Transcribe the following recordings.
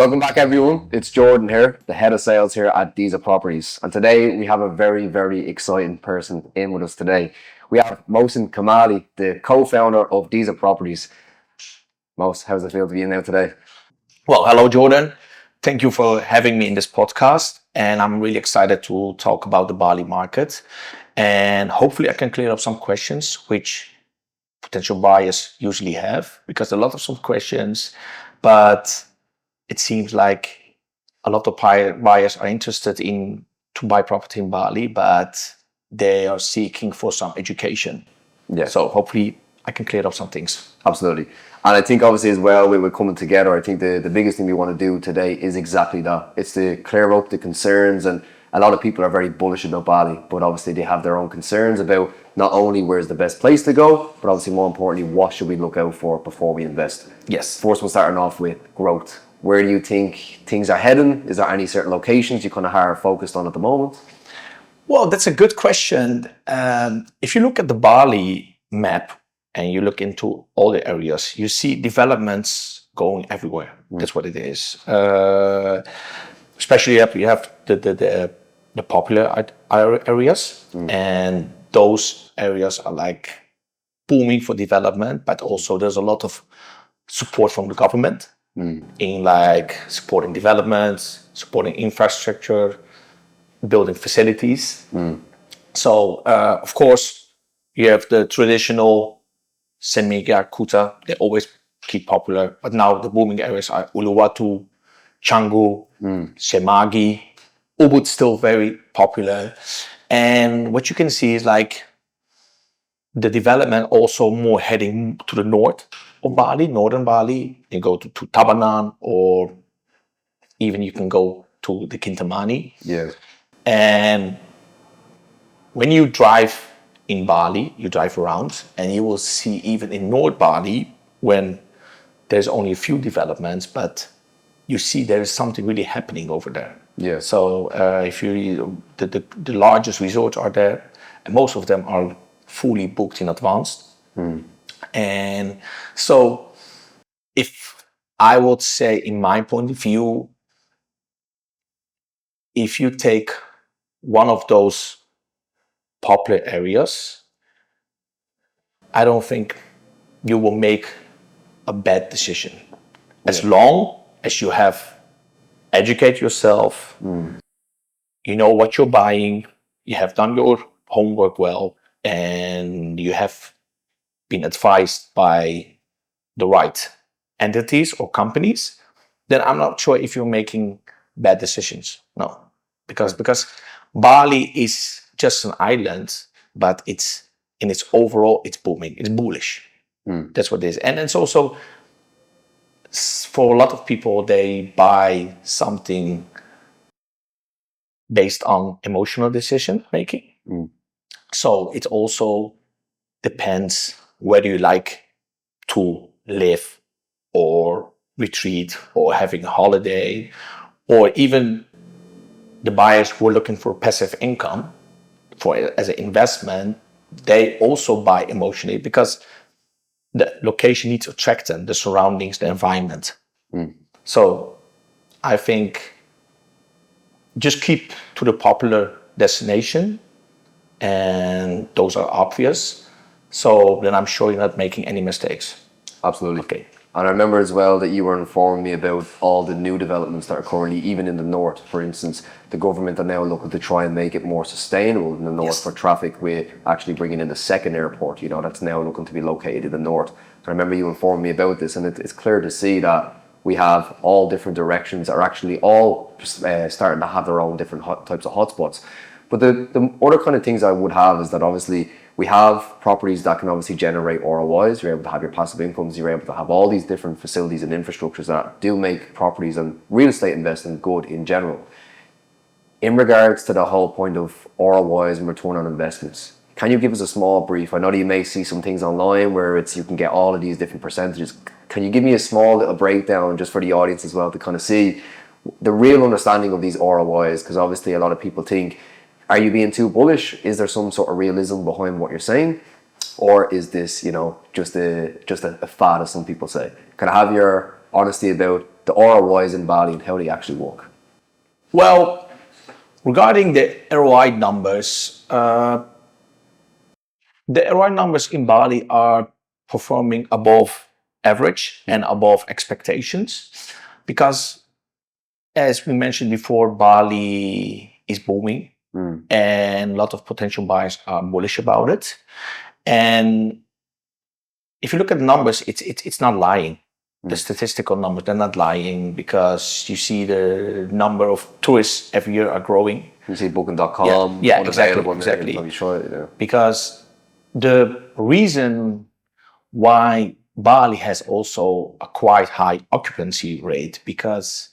Welcome back, everyone. It's Jordan here, the head of sales here at Desa Properties. And today we have a very, very exciting person in with us today. We have Mohsen Kamali, the co-founder of Desa Properties. Mos, how does it feel to be in there today? Well, hello, Jordan. Thank you for having me in this podcast. And I'm really excited to talk about the Bali market. And hopefully I can clear up some questions which potential buyers usually have, because a lot of some questions, but it seems like a lot of buyers are interested in to buy property in Bali, but they are seeking for some education. Yeah. So hopefully I can clear up some things. Absolutely. And I think obviously as well, we're coming together. I think the biggest thing we want to do today is exactly that. It's to clear up the concerns. And a lot of people are very bullish about Bali, but obviously they have their own concerns about not only where's the best place to go, but obviously more importantly, what should we look out for before we invest? Yes. First, we're starting off with growth. Where do you think things are heading? Is there any certain locations you kind of are focused on at the moment? Well, that's a good question. If you look at the Bali map and you look into all the areas, you see developments going everywhere. That's what it is. Especially you have the popular areas, and those areas are like booming for development, but also there's a lot of support from the government in like supporting developments, supporting infrastructure, building facilities. So of course you have the traditional Semiga, Kuta, they always keep popular, but now the booming areas are Uluwatu, Canggu, Semagi. Ubud still very popular. And what you can see is like the development also more heading to the north of Bali, northern Bali. You go to Tabanan, or even you can go to the Kintamani. Yeah. And when you drive in Bali, you drive around and you will see even in North Bali, when there's only a few developments, but you see there is something really happening over there. Yeah. So if you the largest resorts are there, and most of them are fully booked in advance. And so if I would say, in my point of view, if you take one of those popular areas, I don't think you will make a bad decision. As long as you have educate yourself, you know what you're buying, you have done your homework well, and you have been advised by the right entities or companies, then I'm not sure if you're making bad decisions. No, because Bali is just an island, but it's in its overall, it's booming, it's bullish. That's what it is. And it's also, for a lot of people, they buy something based on emotional decision making. So it also depends whether you like to live or retreat or having a holiday, or even the buyers who are looking for passive income as an investment. They also buy emotionally because the location needs to attract them, the surroundings, the environment. So I think just keep to the popular destination, and those are obvious. So then I'm sure you're not making any mistakes. Absolutely. Okay. And I remember as well that you were informing me about all the new developments that are currently, even in the north, for instance, the government are now looking to try and make it more sustainable in the north for traffic, with actually bringing in the second airport, that's now looking to be located in the north. I remember you informing me about this, and it's clear to see that we have all different directions are actually all starting to have their own different types of hotspots. But the other kind of things I would have is that obviously we have properties that can obviously generate ROIs. You're able to have your passive incomes. You're able to have all these different facilities and infrastructures that do make properties and real estate investing good in general. In regards to the whole point of ROIs and return on investments, can you give us a small brief? I know that you may see some things online where you can get all of these different percentages. Can you give me a small little breakdown just for the audience as well to kind of see the real understanding of these ROIs? Because obviously a lot of people think, are you being too bullish? Is there some sort of realism behind what you're saying? Or is this, just a fad, as some people say? Can I have your honesty about the ROIs in Bali and how they actually work? Well, regarding the ROI numbers, the ROI numbers in Bali are performing above average and above expectations because, as we mentioned before, Bali is booming and a lot of potential buyers are bullish about it. And if you look at the numbers, it's not lying. The statistical numbers, they're not lying because you see the number of tourists every year are growing. You see Booking.com, Yeah, exactly. Because the reason why Bali has also a quite high occupancy rate, because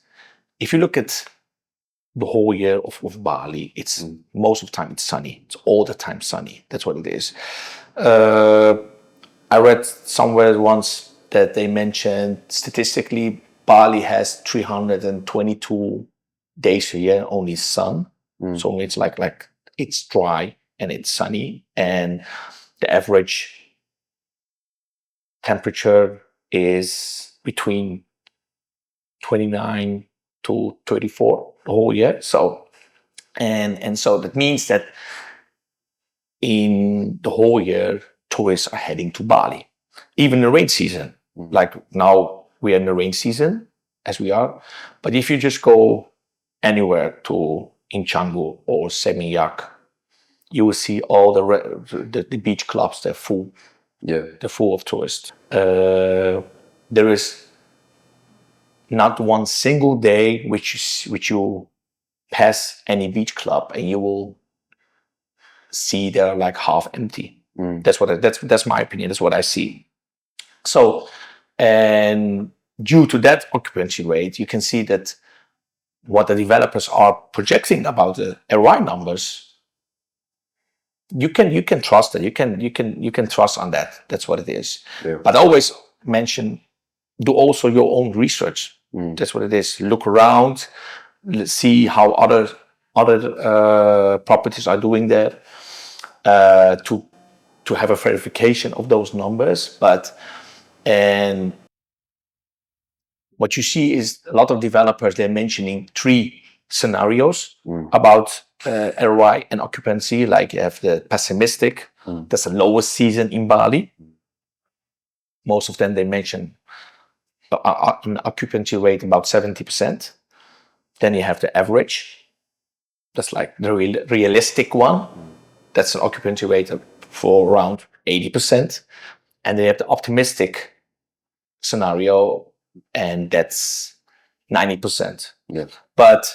if you look at the whole year of Bali, it's most of the time it's sunny. It's all the time sunny. That's what it is. I read somewhere once that they mentioned statistically Bali has 322 days a year only sun. So it's like it's dry and it's sunny, and the average temperature is between 29 to 34 the whole year. So and so that means that in the whole year tourists are heading to Bali, even the rain season. Like now we are in the rain season as we are, but if you just go anywhere to in Canggu or Seminyak, you will see all the beach clubs. They're full. Yeah, they're full of tourists. There is not one single day which you pass any beach club and you will see they're like half empty. That's my opinion. That's what I see. So, and due to that occupancy rate, you can see that what the developers are projecting about the ROI numbers, you can trust it. You can trust on that. That's what it is. Yeah. But always mention, do also your own research. That's what it is. Look around, see how other properties are doing there to have a verification of those numbers. And what you see is a lot of developers, they're mentioning 3 scenarios about ROI and occupancy. Like you have the pessimistic, that's the lowest season in Bali. Most of them, they mention an occupancy rate about 70%. Then you have the average. That's like the realistic one. That's an occupancy rate for around 80%. And then you have the optimistic scenario, and that's 90%. Yeah. But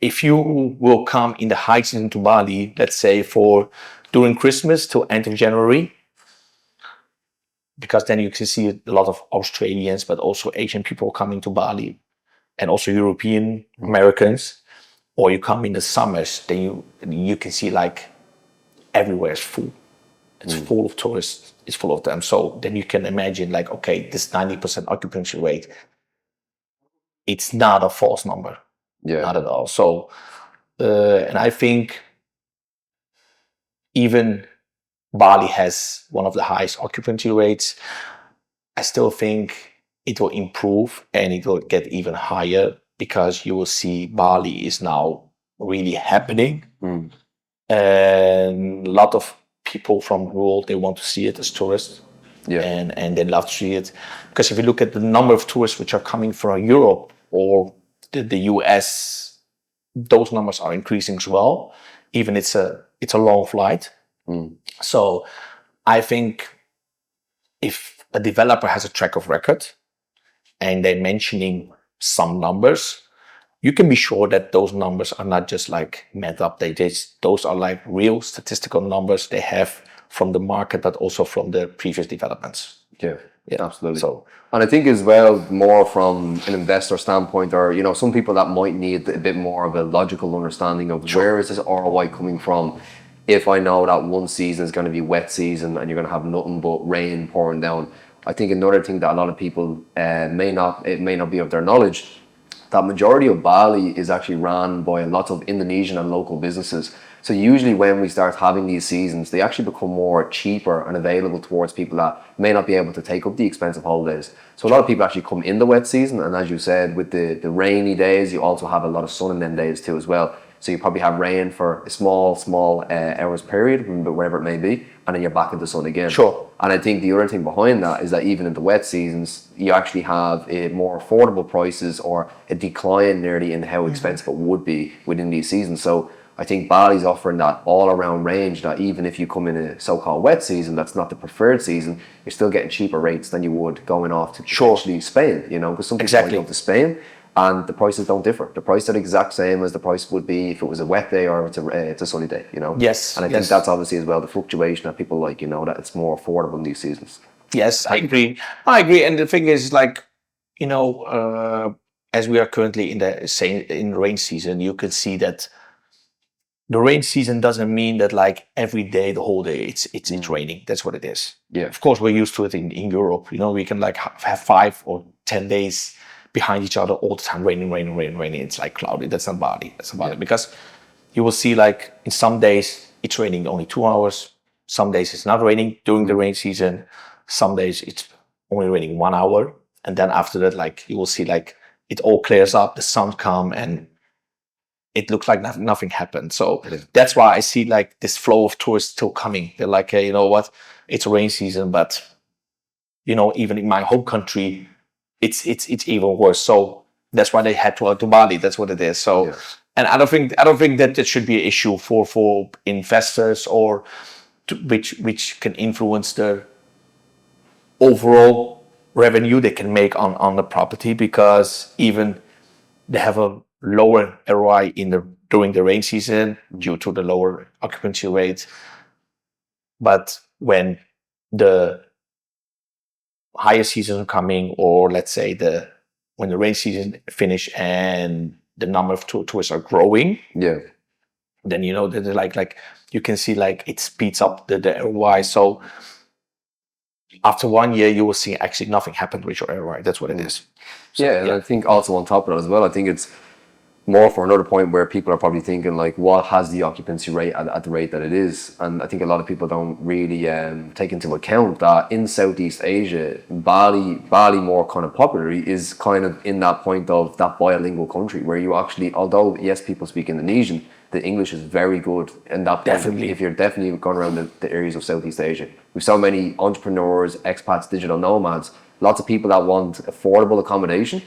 if you will come in the high season to Bali, let's say for during Christmas till end of January, because then you can see a lot of Australians, but also Asian people coming to Bali, and also European Americans. Or you come in the summers, then you can see like everywhere is full. It's full of tourists. It's full of them. So then you can imagine like, okay, this 90% occupancy rate, it's not a false number. Yeah. Not at all. So, and I think even Bali has one of the highest occupancy rates. I still think it will improve and it will get even higher because you will see Bali is now really happening. And a lot of people from the world, they want to see it as tourists. Yeah. And they love to see it. Because if you look at the number of tourists which are coming from Europe or the US, those numbers are increasing as well. Even it's a long flight. So I think if a developer has a track of record and they're mentioning some numbers, you can be sure that those numbers are not just like made up. Those are like real statistical numbers they have from the market, but also from the previous developments. Yeah, absolutely. So, and I think as well, more from an investor standpoint, or some people that might need a bit more of a logical understanding of where is this ROI coming from. If I know that one season is going to be wet season and you're going to have nothing but rain pouring down, I think another thing that a lot of people may not be of their knowledge, that majority of Bali is actually run by a lot of Indonesian and local businesses. So usually when we start having these seasons, they actually become more cheaper and available towards people that may not be able to take up the expensive holidays. So a lot of people actually come in the wet season, and as you said, with the rainy days, you also have a lot of sun in them days too as well. So you probably have rain for a small hours period, wherever it may be, and then you're back in the sun again. Sure. And I think the other thing behind that is that even in the wet seasons, you actually have a more affordable prices or a decline nearly in how expensive it would be within these seasons. So I think Bali's offering that all-around range that even if you come in a so-called wet season, that's not the preferred season, you're still getting cheaper rates than you would going off to potentially Spain, you know, because some people might go to Spain and the prices don't differ. The price are the exact same as the price would be if it was a wet day or it's a sunny day, you know. Yes. And I think that's obviously as well the fluctuation that people like, you know, that it's more affordable in these seasons. Yes, I agree. And the thing is, like, you know, as we are currently in rain season, you can see that the rain season doesn't mean that like every day, the whole day, it's raining. That's what it is. Yeah. Of course, we're used to it in Europe. You know, we can like have 5 or 10 days behind each other all the time, raining. It's like cloudy. That's not Bali. Because you will see like in some days it's raining only 2 hours. Some days it's not raining during the rain season. Some days it's only raining 1 hour. And then after that, like you will see like it all clears up, the sun comes and it looks like nothing happened. So that's why I see like this flow of tourists still coming. They're like, hey, you know what? It's rain season, but you know, even in my home country, it's even worse. So that's why they head to Bali. That's what it is. So, and I don't think that it should be an issue for investors or which can influence the overall revenue they can make on the property, because even they have a lower ROI during the rain season due to the lower occupancy rate. But when the higher seasons are coming, or let's say when the rain season finish and the number of tourists are growing, then you know that like you can see like it speeds up the ROI. So after 1 year, you will see actually nothing happened with your ROI. That's what it is. So, and I think also on top of that as well, I think it's more for another point where people are probably thinking like, what has the occupancy rate at the rate that it is? And I think a lot of people don't really take into account that in Southeast Asia, Bali more kind of popularly is kind of in that point of that bilingual country where you actually, although yes, people speak Indonesian, the English is very good in that point. Definitely. If you're definitely going around the areas of Southeast Asia. We've so many entrepreneurs, expats, digital nomads, lots of people that want affordable accommodation.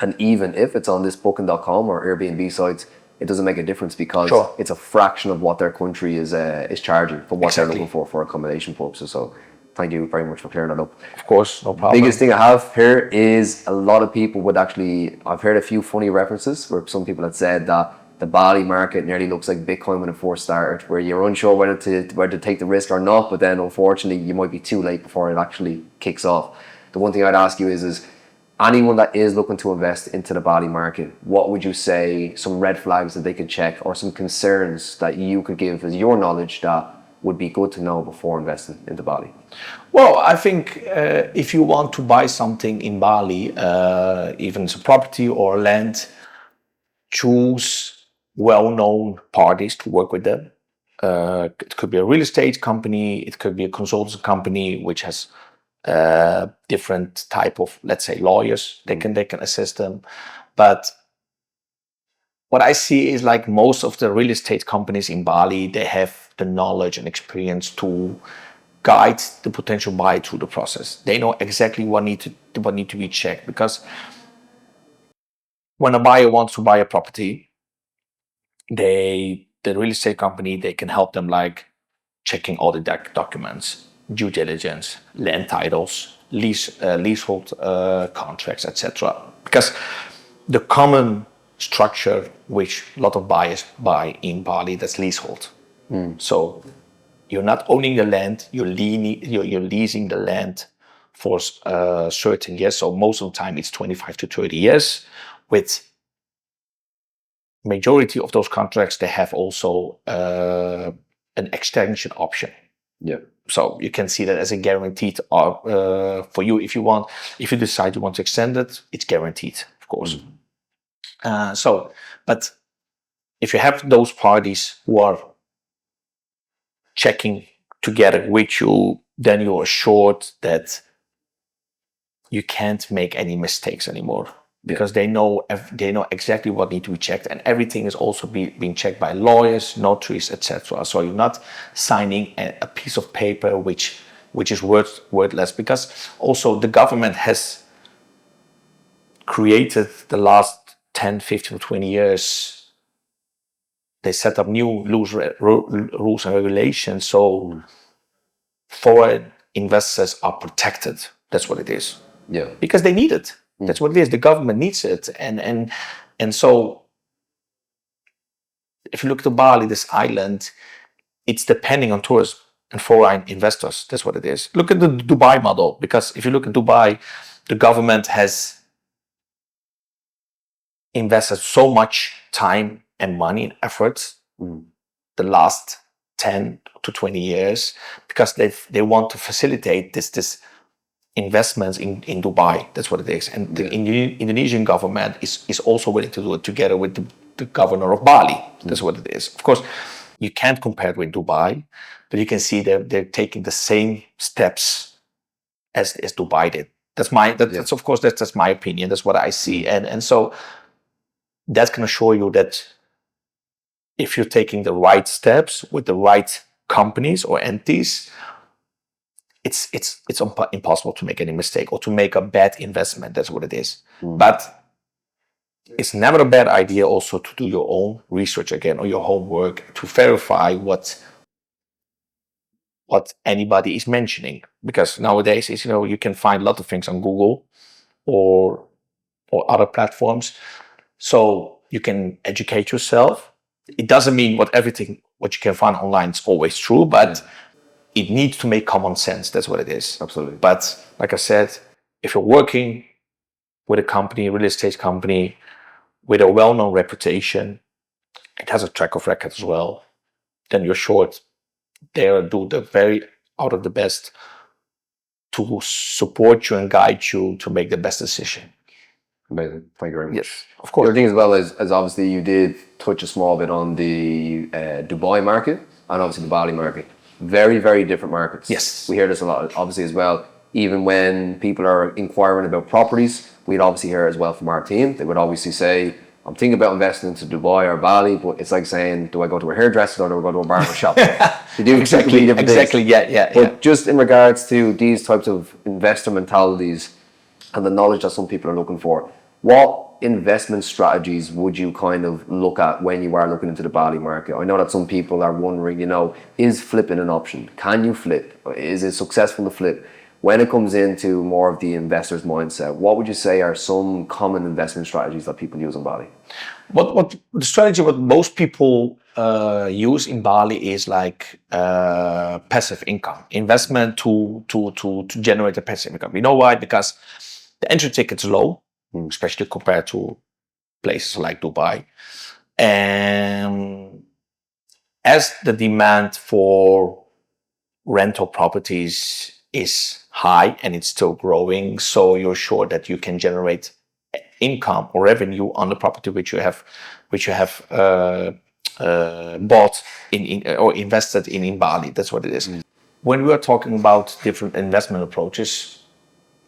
And even if it's on this booking.com or Airbnb sites, it doesn't make a difference because it's a fraction of what their country is charging for what they're looking for accommodation purposes. So thank you very much for clearing that up. Of course, no problem. Biggest thing I have here is a lot of people would actually, I've heard a few funny references where some people had said that the Bali market nearly looks like Bitcoin when it first started, where you're unsure whether to take the risk or not, but then unfortunately you might be too late before it actually kicks off. The one thing I'd ask you is anyone that is looking to invest into the Bali market, what would you say some red flags that they could check or some concerns that you could give as your knowledge that would be good to know before investing into Bali? Well, I think if you want to buy something in Bali, even it's a property or land, choose well-known parties to work with them. It could be a real estate company, it could be a consultancy company which has different type of, let's say, lawyers. They can assist them. But what I see is like most of the real estate companies in Bali, they have the knowledge and experience to guide the potential buyer through the process. They know exactly what need to be checked, because when a buyer wants to buy a property, the real estate company, they can help them like checking all the documents, due diligence, land titles, leasehold contracts, etc. Because the common structure which a lot of buyers buy in Bali, that's leasehold. So you're not owning the land, you're leasing the land for certain years. So most of the time it's 25 to 30 years. With majority of those contracts, they have also an extension option. So you can see that as a guaranteed for you. If you decide you want to extend it, it's guaranteed, of course. But if you have those parties who are checking together with you, then you're assured that you can't make any mistakes anymore, because they know exactly what needs to be checked, and everything is also being checked by lawyers, notaries, etc. So you're not signing a piece of paper which is worthless, because also the government has created the last 10, 15, 20 years. They set up new rules and regulations, so foreign investors are protected. That's what it is. Yeah. Because they need it. That's what it is. The government needs it. And so if you look to Bali, this island, it's depending on tourists and foreign investors. That's what it is. Look at the Dubai model, because if you look at Dubai, the government has invested so much time and money and effort the last 10 to 20 years, because they want to facilitate this investments in Dubai. That's what it is. And the Indonesian government is also willing to do it together with the governor of Bali. That's what it is. Of course, you can't compare it with Dubai, but you can see they're taking the same steps as Dubai did. That's of course, that's my opinion. That's what I see. And so that can assure you that if you're taking the right steps with the right companies or entities, it's impossible to make any mistake or to make a bad investment. That's what it is. But it's never a bad idea also to do your own research again, or your homework, to verify what anybody is mentioning. Because nowadays, you can find a lot of things on Google or other platforms, so you can educate yourself. It doesn't mean what you can find online is always true, but it needs to make common sense. That's what it is. Absolutely. But like I said, if you're working with a company, real estate company, with a well-known reputation, it has a track of record as well, then you're sure they'll do the very out of the best to support you and guide you to make the best decision. Amazing. Thank you very much. Yes, of course. The other thing as well is, as obviously you did touch a small bit on the Dubai market and obviously the Bali market. Very, very different markets. Yes. We hear this a lot, obviously, as well. Even when people are inquiring about properties, we'd obviously hear as well from our team. They would obviously say, I'm thinking about investing into Dubai or Bali, but it's like saying, do I go to a hairdresser or do I go to a barber shop? They do exactly different things. But just in regards to these types of investor mentalities and the knowledge that some people are looking for, what investment strategies would you kind of look at when you are looking into the Bali market? I know that some people are wondering, is flipping an option? Can you flip? Is it successful to flip? When it comes into more of the investor's mindset, what would you say are some common investment strategies that people use in Bali? What the strategy what most people use in Bali is like passive income investment to generate a passive income. You know why? Because the entry ticket is low, especially compared to places like Dubai, and as the demand for rental properties is high and it's still growing, so you're sure that you can generate income or revenue on the property which you have bought in or invested in Bali. That's what it is. When we are talking about different investment approaches,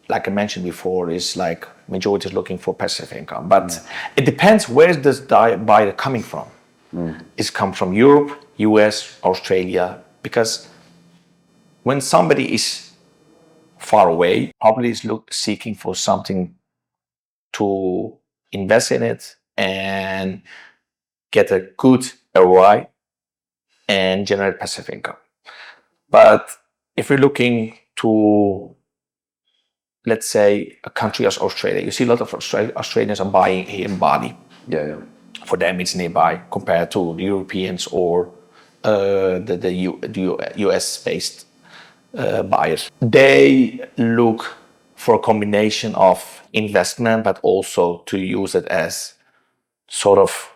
like I mentioned before, is like majority is looking for passive income, but it depends where's this buyer coming from. It's come from Europe, US, Australia, because when somebody is far away, probably is seeking for something to invest in it and get a good ROI and generate passive income. But if we're looking to, let's say, a country as Australia, you see a lot of Australians are buying here in Bali. Yeah. For them, it's nearby compared to the Europeans or the US-based buyers. They look for a combination of investment, but also to use it as sort of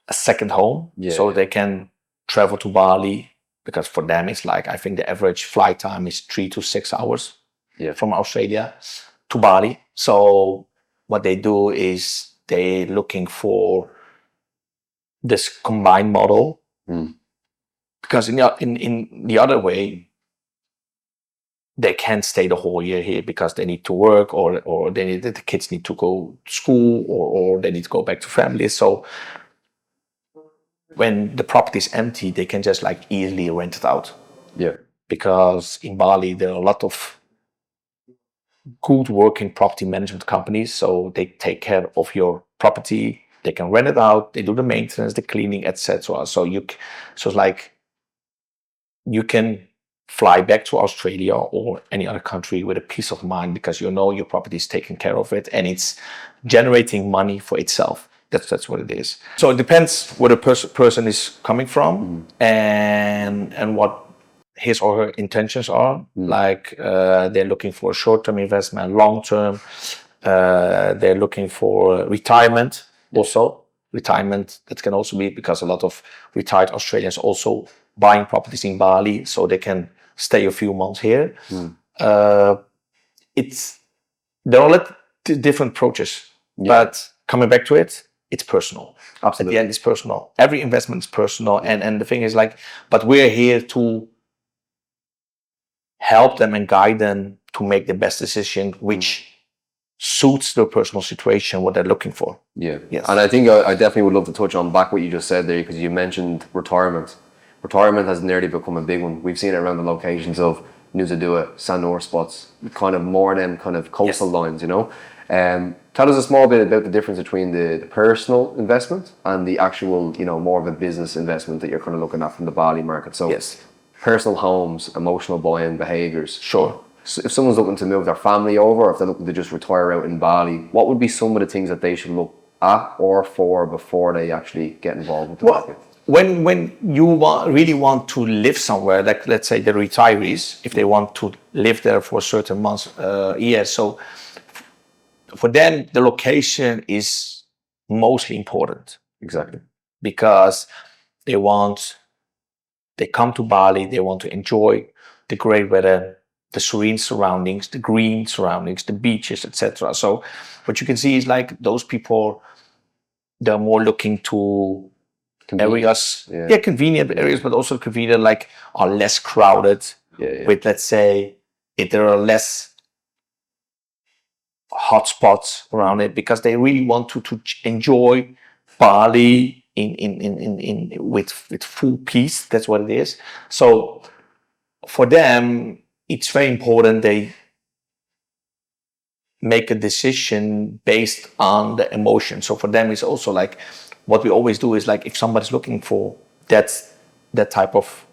a second home. So they can travel to Bali, because for them it's like, I think the average flight time is 3 to 6 hours from Australia to Bali. So what they do is they're looking for this combined model because in the other way, they can't stay the whole year here because they need to work, or the kids need to go to school, or they need to go back to family. So when the property is empty, they can just like easily rent it out. Yeah. Because in Bali, there are a lot of good working property management companies. So they take care of your property. They can rent it out. They do the maintenance, the cleaning, etc. So it's like you can fly back to Australia or any other country with a peace of mind because you know your property is taken care of it and it's generating money for itself. That's what it is. So it depends where the person is coming from and what his or her intentions are. Like they're looking for a short-term investment, long-term. They're looking for retirement also. Retirement, that can also be because a lot of retired Australians also buying properties in Bali so they can stay a few months here. There are different approaches, but coming back to it, it's personal. Absolutely. At the end, it's personal. Every investment is personal, and the thing is like, but we're here to help them and guide them to make the best decision, which suits their personal situation, what they're looking for. Yeah. Yes. And I think I definitely would love to touch on back what you just said there, because you mentioned retirement. Retirement has nearly become a big one. We've seen it around the locations of Nusa Dua, Sanur spots, kind of more them kind of coastal lines, you know. Tell us a small bit about the difference between the personal investment and the actual, you know, more of a business investment that you're kind of looking at from the Bali market. So personal homes, emotional buying behaviors. Sure. So if someone's looking to move their family over, or if they're looking to just retire out in Bali, what would be some of the things that they should look at or for before they actually get involved with the market? When you really want to live somewhere, like let's say the retirees, if they want to live there for certain months, years, so for them the location is mostly important. Exactly. Because they come to Bali, they want to enjoy the great weather, the serene surroundings, the green surroundings, the beaches, etc. So what you can see is like those people, they're more looking to areas, convenient areas, but also convenient, like are less crowded with, let's say, if there are less hotspots around it, because they really want to enjoy Bali with full peace. That's what it is. So for them, it's very important they make a decision based on the emotion. So for them, it's also like what we always do is like if somebody's looking for that type of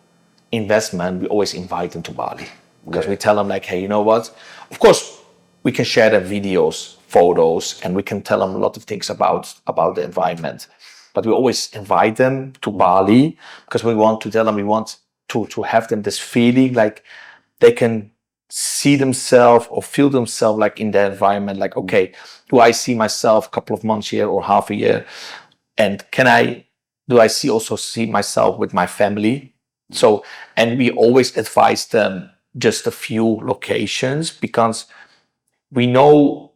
investment, we always invite them to Bali because we tell them like, hey, you know what? Of course, we can share their videos, photos, and we can tell them a lot of things about the environment. But we always invite them to Bali because we want to tell them, we want to have them this feeling like they can see themselves or feel themselves like in the environment, like, okay, do I see myself a couple of months here or half a year? And do I see myself with my family? So, and we always advise them just a few locations because we know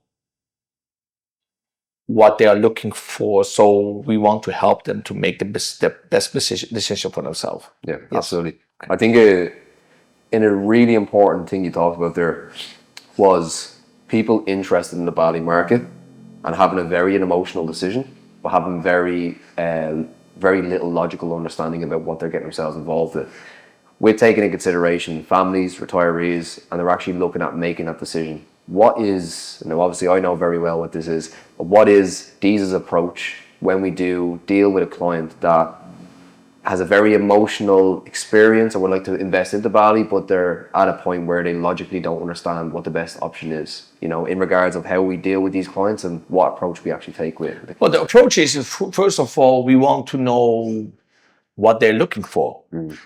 what they are looking for. So we want to help them to make the best decision for themselves. Yeah, absolutely. I think in a really important thing you talked about there was people interested in the Bali market and having a very emotional decision, but having very little logical understanding about what they're getting themselves involved with. We're taking into consideration families, retirees, and they're actually looking at making that decision. What is, now obviously I know very well what this is, but what is Desa's approach when we do deal with a client that has a very emotional experience and would like to invest into Bali, but they're at a point where they logically don't understand what the best option is, you know, in regards of how we deal with these clients and what approach we actually take with it. Well, the approach is, first of all, we want to know what they're looking for.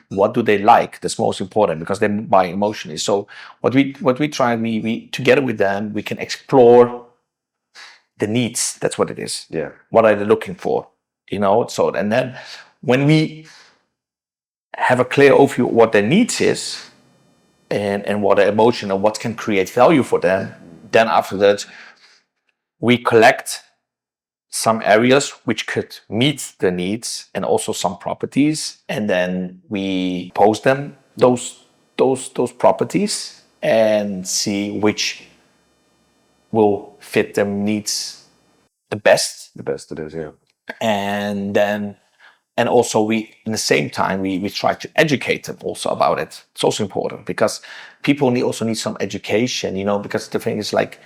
What do they like? That's most important because they buy emotionally. So what we try, we together with them, we can explore the needs. That's what it is. Yeah. What are they looking for? You know, so, and then when we have a clear overview of what their needs is and what their emotion and what can create value for them, then after that, we collect some areas which could meet the needs and also some properties, and then we post them those properties and see which will fit them needs the best. The best it is, yeah. And then and also we in the same time we try to educate them also about it. It's also important because people also need some education, because the thing is, like,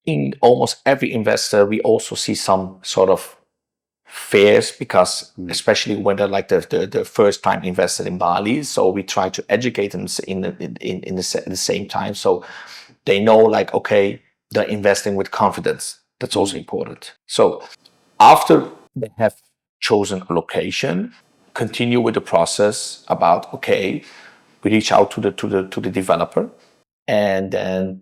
in almost every investor we also see some sort of fears, because especially when they're like the first time invested in Bali, so we try to educate them in the same time, so they know, like, okay, they're investing with confidence. That's also important. So after they have chosen a location, continue with the process about, okay, we reach out to the developer and then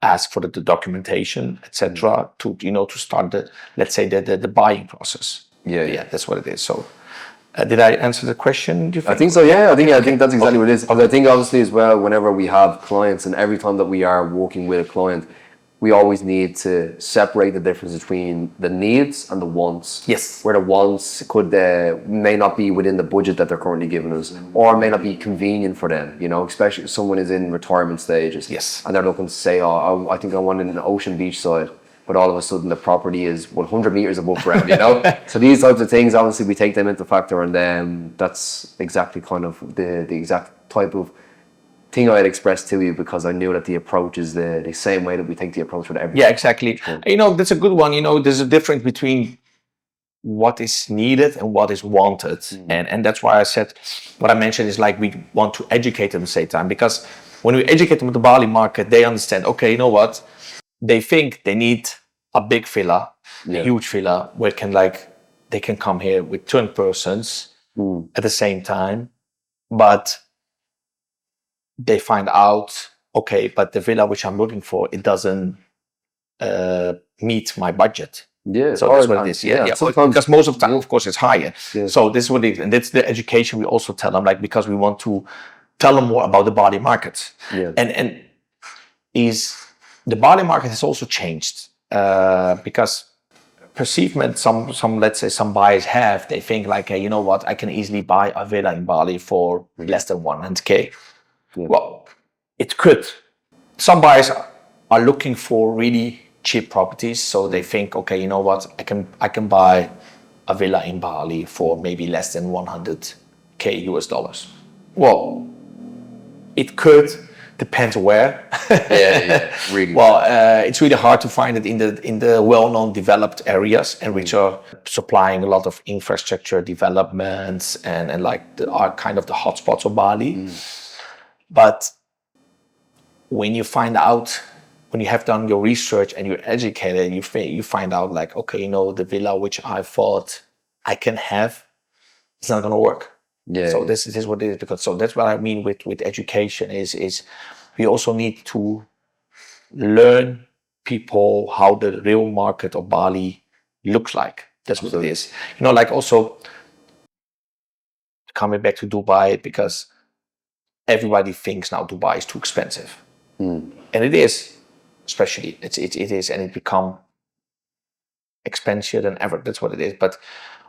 ask for the documentation, etc., to start the buying process. Yeah, that's what it is. So did I answer the question, do you think? I think so, yeah. I think that's exactly what it is. Because I think obviously as well, whenever we have clients and every time that we are working with a client, we always need to separate the difference between the needs and the wants. Yes. Where the wants may not be within the budget that they're currently giving us, or may not be convenient for them, especially if someone is in retirement stages. Yes. And they're looking to say, oh, I think I want an ocean beach side. But all of a sudden the property is 100 meters above ground, So these types of things, obviously we take them into factor, and then that's exactly kind of the exact type of thing I had expressed to you, because I knew that the approach is the same way that we take the approach with everything. Yeah, exactly. That's a good one. There's a difference between what is needed and what is wanted. And that's why I said, what I mentioned is, like, we want to educate them at the same time, because when we educate them with the Bali market, they understand, okay, you know what? They think they need a big villa, a huge villa, where they can come here with 2 persons at the same time, but they find out, okay, but the villa which I'm looking for, it doesn't meet my budget. Yeah. So that's what it is. Yeah. Because most of the time, of course, it's higher. Yeah. So this is what it is. And that's the education we also tell them, like, because we want to tell them more about the Bali market. Yeah. And the Bali market has also changed because perceivement some let's say some buyers have, they think, like, hey, you know what, I can easily buy a villa in Bali for less than 100K. Yeah. Well, it could. Some buyers are looking for really cheap properties, so they think, okay, you know what, I can buy a villa in Bali for maybe less than 100K US dollars. Well, it could, depends where. Yeah, really. Well, it's really hard to find it in the well-known developed areas, and which are supplying a lot of infrastructure developments and like are kind of the hotspots of Bali. But when you have done your research and you're educated, you find out, like, okay, the villa which I thought I can have, it's not going to work. Yeah. So this is what it is. Because so that's what I mean with education is we also need to learn people how the real market of Bali looks like. That's what it is. Like, also coming back to Dubai, because everybody thinks now Dubai is too expensive, and it is, especially it is, and it become expensive than ever. That's what it is. But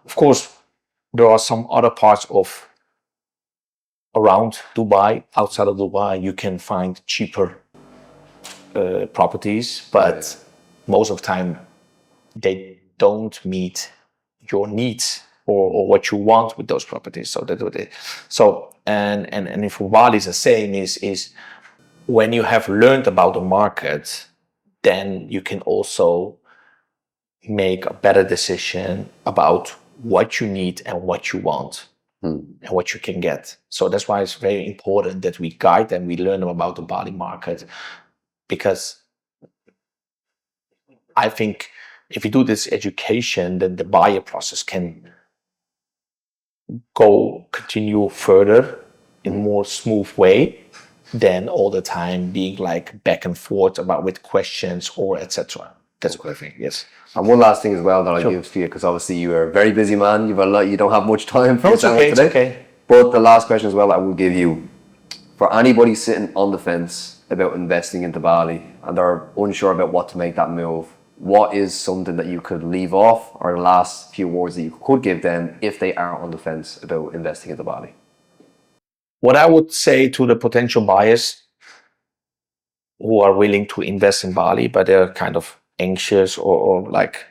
of course, there are some other parts of around Dubai, outside of Dubai, you can find cheaper properties, but most of the time they don't meet your needs or what you want with those properties. So that's what it is. So and for Bali is the same, is when you have learned about the market, then you can also make a better decision about what you need and what you want and what you can get. So that's why it's very important that we guide them, we learn them about the Bali market, because I think if you do this education, then the buyer process can continue further in a more smooth way than all the time being like back and forth with questions or etc. That's what I think. Yes. And one last thing as well that I give to you, because obviously you are a very busy man. You don't have much time for today. It's okay. But the last question as well I will give you, for anybody sitting on the fence about investing into Bali and they're unsure about what to make that move, what is something that you could leave off, or the last few words that you could give them if they are on the fence about investing into Bali? What I would say to the potential buyers who are willing to invest in Bali, but they're kind of anxious or like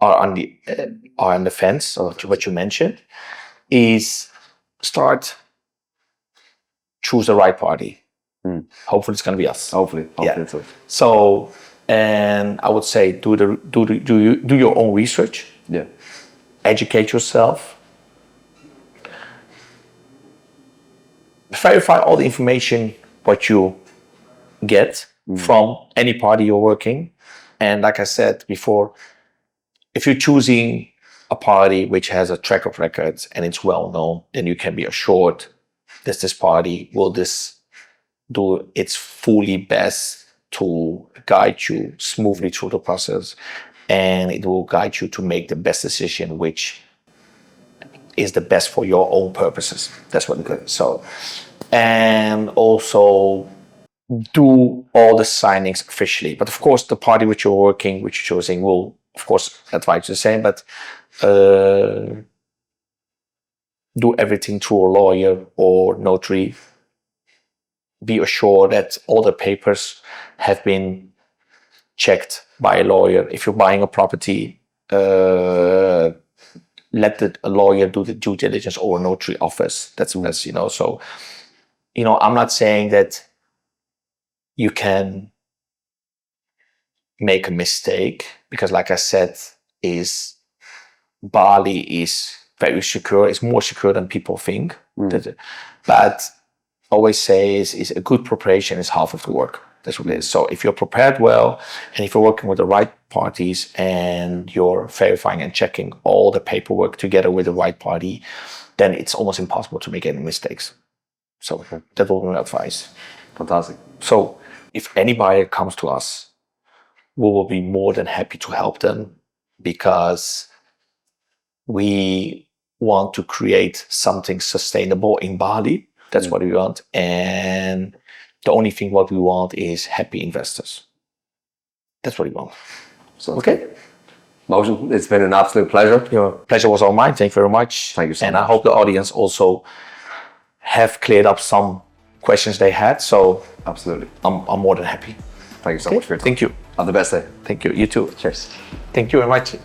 are on the fence, or what you mentioned, is choose the right party. Hopefully it's going to be us. Hopefully. Yeah. So. So, and I would say do your own research. Yeah. Educate yourself. Verify all the information what you get from any party you're working. And like I said before, if you're choosing a party which has a track of records and it's well known, then you can be assured that this party will do its fully best to guide you smoothly through the process, and it will guide you to make the best decision, which is the best for your own purposes. That's what it is. So, and also do all the signings officially. But of course, the party which you're choosing will, of course, advise the same, but do everything through a lawyer or notary. Be assured that all the papers have been checked by a lawyer. If you're buying a property, let a lawyer do the due diligence, or a notary office. That's best, So, I'm not saying that you can make a mistake, because like I said, Bali is very secure. It's more secure than people think. But always say is a good preparation is half of the work. That's what it is. So if you're prepared well, and if you're working with the right parties, and you're verifying and checking all the paperwork together with the right party, then it's almost impossible to make any mistakes. So that will be my advice. Fantastic. So if any buyer comes to us, we will be more than happy to help them, because we want to create something sustainable in Bali. That's what we want. And the only thing what we want is happy investors. That's what we want. So, okay. Mohsen, it's been an absolute pleasure. Your pleasure was all mine. Thank you very much. Thank you so much. And I hope the audience also have cleared up some questions they had. So absolutely. I'm more than happy. Thank you so much for your time. Thank you. Have the best day. Thank you. You too. Cheers. Thank you very much.